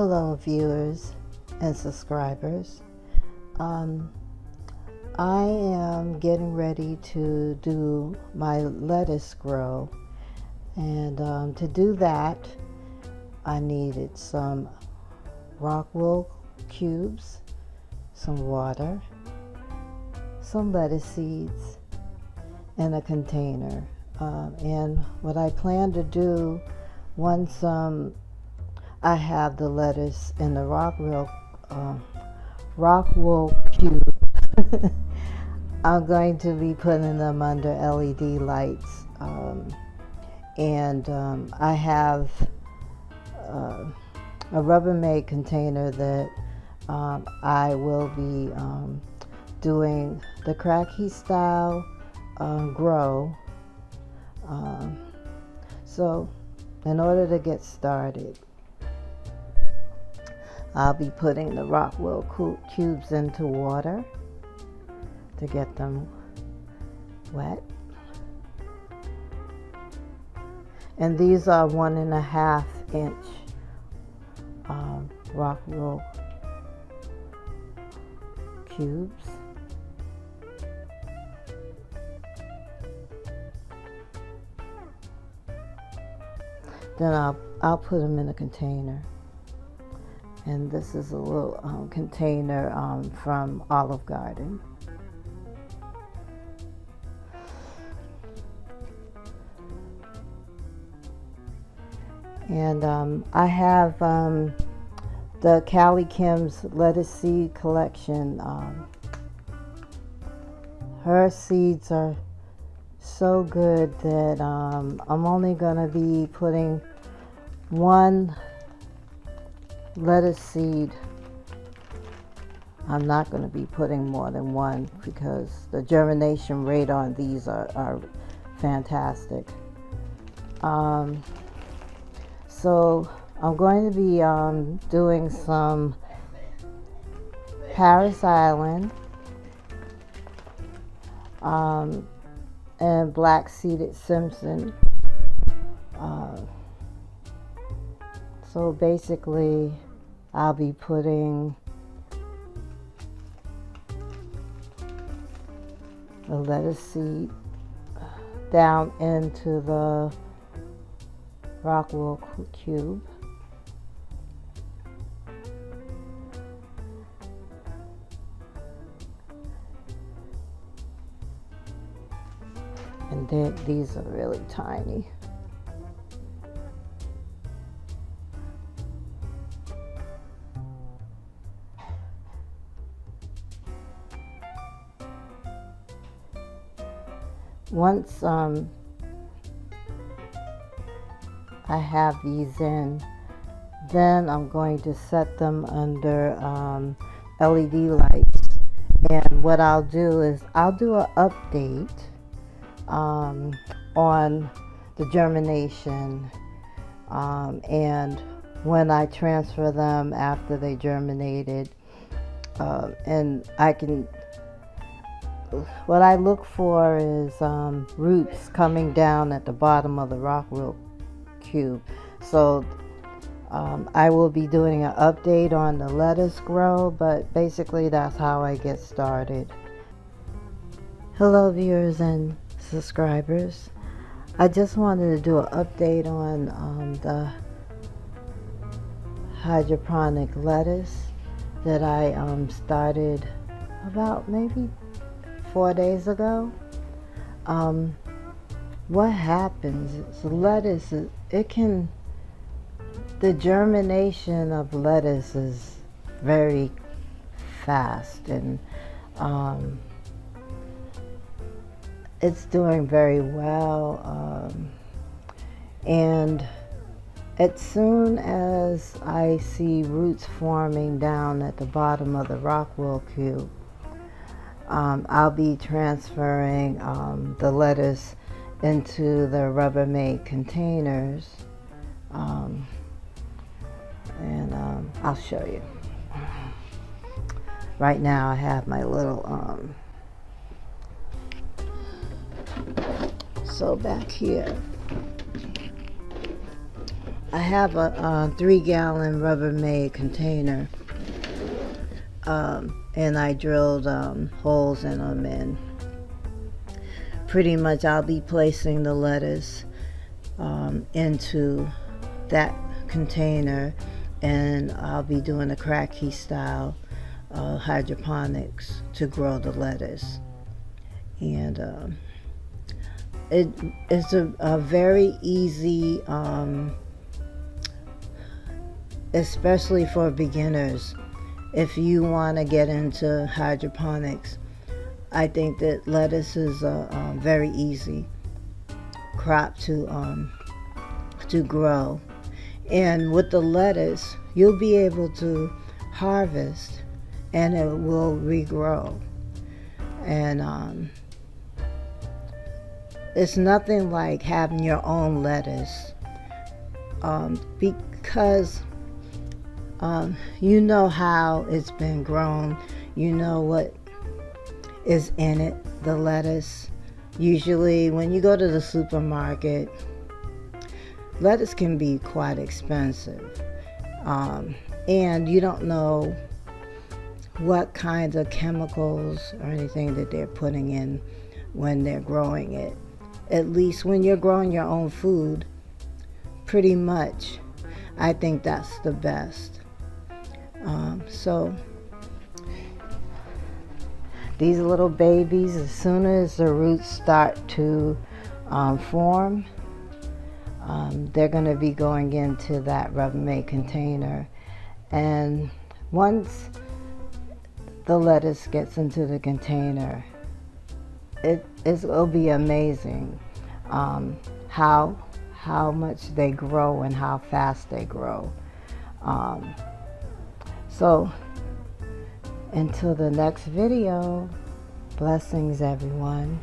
Hello viewers and subscribers. I am getting ready to do my lettuce grow, and to do that I needed some rockwool cubes, some water, some lettuce seeds, and a container. And what I plan to do once I have the lettuce in the rockwool cube, I'm going to be putting them under LED lights, and I have a Rubbermaid container that I will be doing the Kratky style grow. So in order to get started, I'll be putting the rockwool cubes into water to get them wet. And these are 1.5 inch rockwool cubes. Then I'll put them in a container. And this is a little container from Olive Garden. And I have the Callie Kim's lettuce seed collection. Her seeds are so good that I'm only going to be putting one lettuce seed. I'm not going to be putting more than one because the germination rate on these are fantastic. So I'm going to be doing some Paris Island and black seeded Simpson. So basically I'll be putting the lettuce seed down into the rockwool cube. And then these are really tiny. Once I have these in, then I'm going to set them under LED lights. And what I'll do is I'll do an update on the germination and when I transfer them after they germinated, and what I look for is roots coming down at the bottom of the rockwool cube. So I will be doing an update on the lettuce grow, but basically that's how I get started. Hello viewers and subscribers. I just wanted to do an update on the hydroponic lettuce that I started about maybe 4 days ago. What happens is lettuce, the germination of lettuce is very fast, and it's doing very well. And as soon as I see roots forming down at the bottom of the rockwool cube, I'll be transferring the lettuce into the Rubbermaid containers, and I'll show you. Right now I have my little so back here I have a 3-gallon Rubbermaid container, and I drilled holes in them, and pretty much I'll be placing the lettuce into that container, and I'll be doing the Kratky style hydroponics to grow the lettuce. And it's a very easy, especially for beginners. If you want to get into hydroponics, I think that lettuce is a very easy crop to grow. And with the lettuce, you'll be able to harvest and it will regrow. And it's nothing like having your own lettuce, because you know how it's been grown, you know what is in it, the lettuce. Usually when you go to the supermarket, lettuce can be quite expensive, and you don't know what kinds of chemicals or anything that they're putting in when they're growing it. At least when you're growing your own food, pretty much I think that's the best. So these little babies, as soon as the roots start to form, they're going to be going into that Rubbermaid container. And once the lettuce gets into the container, it'll be amazing how much they grow and how fast they grow. So until the next video, blessings everyone.